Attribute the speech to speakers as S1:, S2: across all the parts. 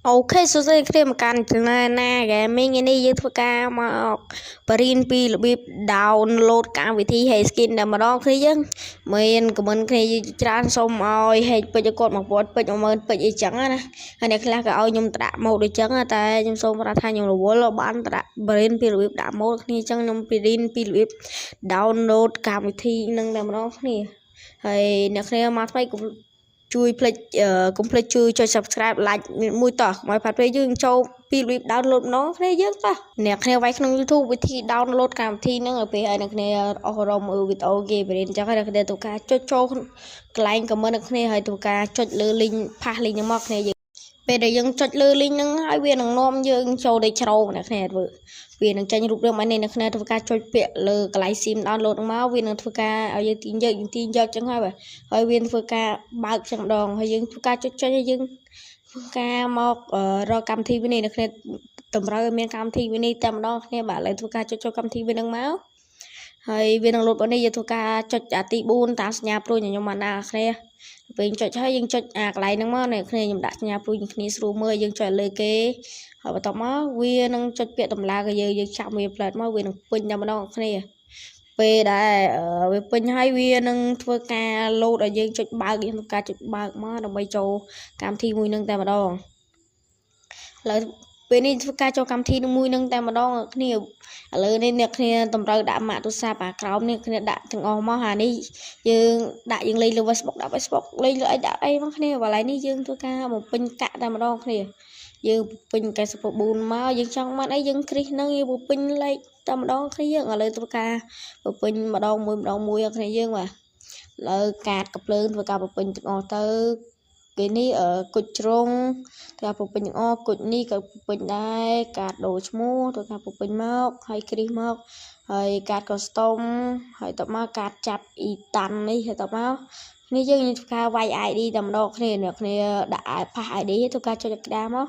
S1: Ok, số dây krem can na cái mình iniយើងធ្វើការមកបរៀនពីរបៀប download កម្មវិធី Hey Skin តែម្ដងគ្នាយើងមានខមមិនគ្នាច្រើនសូមឲ្យ Hey ពេជ្រគាត់មកពាត់ពេជ្រ10000ពេជ្រអីចឹងណាហើយអ្នកខ្លះក៏ឲ្យខ្ញុំត្រាក់ម៉ូដដូចចឹងតែខ្ញុំសូមប្រាប់ថាខ្ញុំរវល់បានត្រាក់បរៀនពីរបៀបដាក់ម៉ូដគ្នាចឹងខ្ញុំបរៀនពីរបៀប download កម្មវិធីនឹងតែម្ដងគ្នាហើយអ្នកគ្នាមកថ្មីជួយកុំភ្លេចជួយចុច subscribe like មួយតោះមកផាត់ពេលយើងចូលពីរបៀប download ម្ដងគ្នាយើងតោះអ្នកគ្នាវាយក្នុង YouTube វិធី download កម្មវិធីហ្នឹងឲ្យពេលឲ្យអ្នកគ្នាអស់រំមើលវីដេអូគេបរិញ្ញាអញ្ចឹងហើយអ្នកគ្នាទៅការចុចចូលកន្លែង comment អ្នកគ្នាហើយទៅការចុចលើ link ផាស link ហ្នឹងមកគ្នាយើងពេលដែលយើងចុចលើ link ហ្នឹងហើយវានឹងនាំយើងចូលទៅជ្រោមអ្នកគ្នាធ្វើវានឹងចេញរូបរាងមកនេះអ្នកគ្នាធ្វើការចុចពាក្យលើកន្លែង sim download ហ្នឹងមកវានឹងធ្វើការឲ្យយើងទាញយកចឹងហើយវាធ្វើការបើកចឹងម្ដងហើយយើងធ្វើការចុចហើយយើងធ្វើការមករកកម្មវិធីវានេះអ្នកគ្នាតម្រូវឲ្យមានកម្មវិធីវានេះតែម្ដងគ្នាបាទឥឡូវធ្វើការចុចចូលកម្មវិធីវានឹងមកហើយវានឹងលោតបងនេះយើងធ្វើការចុចអាទី4តាមសញ្ញាព្រួយខ្ញុំបានដាក់គ្នាពេលចុចហើយយើងចុចអាកន្លែងហ្នឹងមកនេះគ្នាខ្ញុំដាក់សញ្ញាព្រួយគ្នាស្រួលមើលយើងចុចលើគេហើយបន្ទាប់មកវានឹងចុចពាក្យតម្លើក៏យើងចាប់វាផ្លែតមកវានឹងពេញតែម្ដងគ្នាពេលដែលវាពេញហើយវានឹងធ្វើការលោតឲ្យយើងចុចបើកយើងធ្វើការចុចបើកមកដើម្បីចូលកម្មវិធីមួយនឹងតែម្ដងឥឡូវពេលនេះធ្វើការចូលកម្មវិធីមួយនឹងតែម្ដងគ្នាឥឡូវនេះអ្នកគ្នាតម្រូវដាក់ម៉ាកទូរស័ព្ទអាក្រោមនេះគ្នាដាក់ទាំងអស់មកអានេះយើងដាក់យើងលេងលើ Facebook ដាក់ Facebook លេងលើអីដាក់អីមកគ្នាកន្លែងនេះយើងធ្វើការបំពេញកាក់តែម្ដងគ្នាយើងពេញ94មកយើងចង់បានអីយើងគ្រីសនឹងយើងពេញលេខតែម្ដងគ្នាយើងឥឡូវធ្វើការពេញម្ដងមួយគ្នាយើងបាទឥឡូវកាតកំភ្លើងធ្វើការពេញទាំងអស់ទៅគេនេះគុជជ្រុងធ្វើការពេញទាំងអស់គុជនេះក៏ពេញដែរកាតដូរឈ្មោះធ្វើការពេញមកហើយគ្រីសមកហើយកាត custom ហើយតមកកាតចាប់អ៊ីតាន់នេះហើយតមកនេះយើងធ្វើការវាយ ID តែម្ដងគ្នាអ្នកគ្នាដាក់ផាស ID ធ្វើការចុចក្តារមក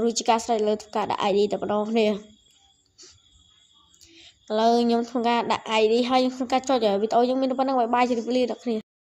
S1: រួចជាការស្រេចលើធ្វើការដាក់ ID តែម្ដងគ្នាឥឡូវខ្ញុំធ្វើការដាក់ ID ហើយខ្ញុំធ្វើការចុចវីដេអូយើងមានប៉ុណ្ណឹងបាយជម្រាបលាអ្នកគ្នា